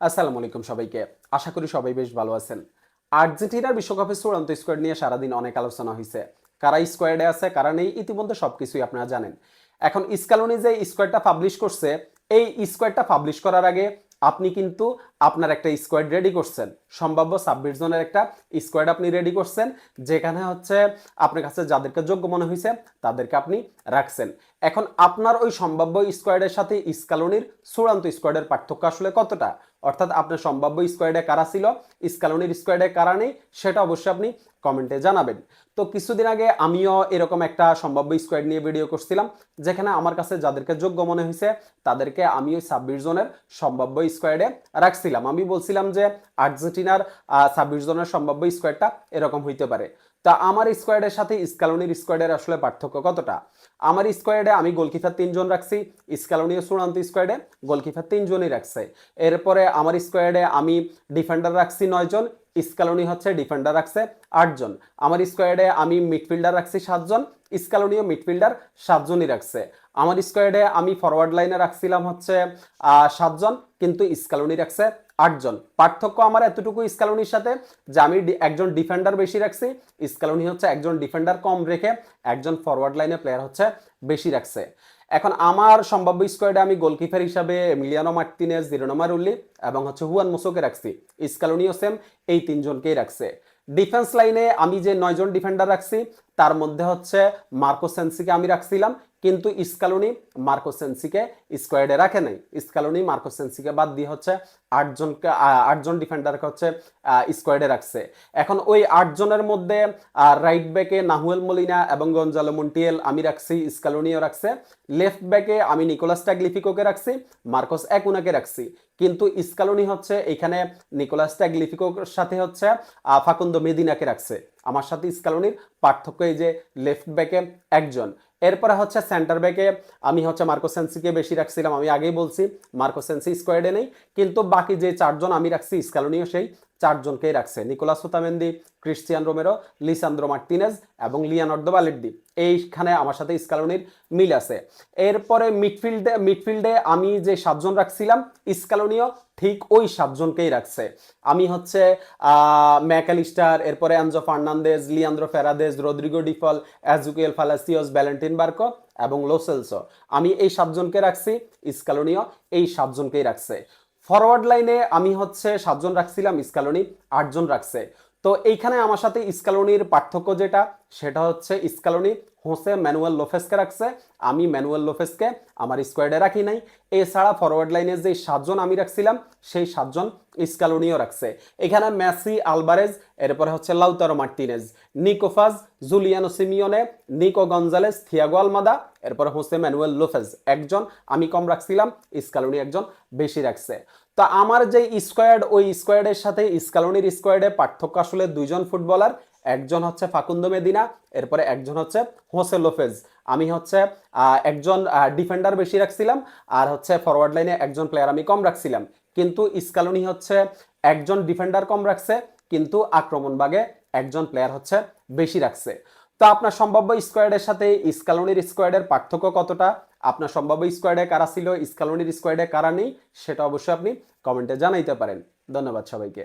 আসসালামু আলাইকুম সবাইকে। আশা করি সবাই বেশ ভালো আছেন। আর্জেন্টিনার বিশ্বকাপের চূড়ান্ত স্কোয়াড নিয়ে সারাদিন অনেক আলোচনা হয়েছে। কারা স্কোয়াডে আছে, কারা নেই, ইতিমধ্যে সবকিছুই আপনারা জানেন। এখন স্ক্যালোনি যে স্কোয়াডটা পাবলিশ করছে, এই স্কোয়াডটা পাবলিশ করার আগে আপনি কিন্তু আপনার একটা স্কোয়াড রেডি করছেন। সম্ভাব্য 26 জনের একটা স্কোয়াড আপনি রেডি করছেন, যেখানে হচ্ছে আপনার কাছে যাদেরকে যোগ্য মনে হয়েছে তাদেরকে আপনি রাখছেন। এখন আপনার ওই সম্ভাব্য স্কোয়াডের সাথে স্ক্যালোনির চূড়ান্ত স্কোয়াডের পার্থক্য আসলে কতটা, অর্থাৎ আপনার সম্ভাব্য স্কোয়াডে কারা ছিল, স্ক্যালোনির স্কোয়াডে কারা নেই, সেটা অবশ্যই আপনি কমেন্টে জানাবেন। তো কিছুদিন আগে আমিও এরকম একটা সম্ভাব্য স্কোয়াড নিয়ে ভিডিও করছিলাম, যেখানে আমার কাছে যাদেরকে যোগ্য মনে হয়েছে তাদেরকে আমি ওই 26 জনের সম্ভাব্য স্কোয়াডে রাখছিলাম। আমি বলছিলাম যে আর্জেন্টিনার 26 জনের সম্ভাব্য স্কোয়াডটা এরকম হইতে পারে। তা আমার স্কোয়াডের সাথে স্ক্যালোনির স্কোয়াডের আসলে পার্থক্য কতটা? আমার স্কোয়াডে আমি গোলকিপার 3 জন রাখছি, স্ক্যালোনিও চূড়ান্ত স্কোয়াডে গোলকিপার 3 জনই রাখছে। এরপরে আমার স্কোয়াডে আমি ডিফেন্ডার রাখছি 9 জন, স্ক্যালোনি হচ্ছে ডিফেন্ডার রাখছে 8 জন। আমার স্কোয়াডে আমি মিডফিল্ডার রাখছি 7 জন, স্ক্যালোনিও মিডফিল্ডার 7 জনই রাখছে। আমার স্কোয়াডে আমি ফরওয়ার্ড লাইনে রাখছিলাম হচ্ছে 7 জন, কিন্তু স্ক্যালোনি রাখছে 8 জন। পার্থক্য আমার এতটুকু স্ক্যালোনির সাথে যে আমি একজন ডিফেন্ডার বেশি রাখছি, স্ক্যালোনি হচ্ছে একজন ডিফেন্ডার কম রেখে একজন ফরওয়ার্ড লাইনে প্লেয়ার হচ্ছে বেশি রাখছে। এখন আমার সম্ভাব্য স্কোয়াডে আমি গোলকিপার হিসাবে এমিলিয়ানো মার্টিনেজ, জিরোনামা রুল্লি এবং হচ্ছে হুয়ান মোসোকে রাখছি। স্ক্যালোনিও সেম এই 3 জনকেই রাখছে। ডিফেন্স লাইনে আমি যে 9 জন ডিফেন্ডার রাখছি, তার মধ্যে হচ্ছে মার্কো সেন্সিকে আমি রাখছিলাম, কিন্তু স্ক্যালোনি মার্কো সেন্সিকে স্কোয়াডে রাখে নাই। স্ক্যালোনি মার্কো সেন্সিকে বাদ দিয়ে হচ্ছে 8জন ডিফেন্ডারকে হচ্ছে স্কোয়াডে রাখছে। এখন ওই 8 জনের মধ্যে রাইট ব্যাকে নাহুয়েল মলিনা এবং গঞ্জালো মন্টিয়েল আমি রাখছি, স্ক্যালোনিও রাখছে। লেফট ব্যাকে আমি নিকোলাস ট্যাগলিফিকোকে রাখছি, মার্কোস একুনাকে রাখছি। কিন্তু স্ক্যালোনি হচ্ছে এখানে নিকোলাস ট্যাগলিফিকোর সাথে হচ্ছে ফাকুন্দো মেদিনাকে রাখছে। আমার সাথে স্ক্যালোনির পার্থক্য এই যে লেফট ব্যাকে একজন। এরপরে হচ্ছে সেন্টার ব্যাকে আমি হচ্ছে মার্কো সেন্সিকে বেশি রাখছিলাম, আমি আগেই বলছি মার্কো সেন্সি স্কোয়াডে নেই, কিন্তু বাকি যে 4 জন আমি রাখছি স্ক্যালোনিও সেই 4 জনকেই রাখছে। Nicolas Otamendi, Cristian Romero, Lisandro Martinez এবং লিওনার্দো বালের্দি, এইখানে আমার সাথে স্ক্যালোনির মিল আছে। এরপরে মিডফিল্ডে আমি যে 7 জন রাখছিলাম, স্ক্যালোনিও ঠিক ওই 7 জনকেই রাখছে। আমি হচ্ছে ম্যাকালিস্টার, এরপরে Enzo Fernandez, Leandro Paredes, Rodrigo De Paul, Exequiel Palacios, Valentin Barco এবং লোসেলসো, আমি এই 7 জনকে রাখছি। স্ক্যালোনিও এই 7 জনকেই রাখছে। ফরওয়ার্ড লাইনে আমি হচ্ছে 7 জন রাখছিলাম, স্ক্যালোনি 8 জন রাখছে। তো এইখানে আমার সাথে স্ক্যালোনির পার্থক্য যেটা, সেটা হচ্ছে স্ক্যালোনি হোসে ম্যানুয়েল লোফেসকে রাখছে, আমি ম্যানুয়েল লোফেসকে আমার স্কোয়াডে রাখি নাই। এছাড়া ফরওয়ার্ড লাইনে যে 7 জন আমি রাখছিলাম, সেই 7 জন স্ক্যালোনিও রাখছে। এখানে মেসি, আলভারেজ, এরপরে হচ্ছে Lautaro Martinez, Nico Paz, Giuliano Simeone, Nico Gonzalez, Thiago Almada, এরপরে হোসে ম্যানুয়েল লোফেজ একজন আমি কম রাখছিলাম, স্ক্যালোনি একজন বেশি রাখছে। তো আমার যে স্কোয়াড, ওই স্কোয়াডের সাথে স্ক্যালোনির স্কোয়াডে পার্থক্য আসলে 2 জন ফুটবলার, একজন হচ্ছে ফাকুন্দো মেদিনা, এরপরে একজন হচ্ছে হোসে লোফেজ। আমি হচ্ছে একজন ডিফেন্ডার বেশি রাখছিলাম, আর হচ্ছে ফরওয়ার্ড লাইনে একজন প্লেয়ার আমি কম রাখছিলাম। কিন্তু স্ক্যালোনি হচ্ছে একজন ডিফেন্ডার কম রাখছে, কিন্তু আক্রমণ ভাগে একজন প্লেয়ার হচ্ছে বেশি রাখছে। তো আপনার সম্ভাব্য স্কোয়াডের সাথে স্ক্যালোনির স্কোয়াডের পার্থক্য কতটা, আপনার সম্ভাব্য স্কোয়াডে কারা ছিল, স্ক্যালোনির স্কোয়াডে কারা নেই, সেটা অবশ্যই আপনি কমেন্টে জানাইতে পারেন। ধন্যবাদ সবাইকে।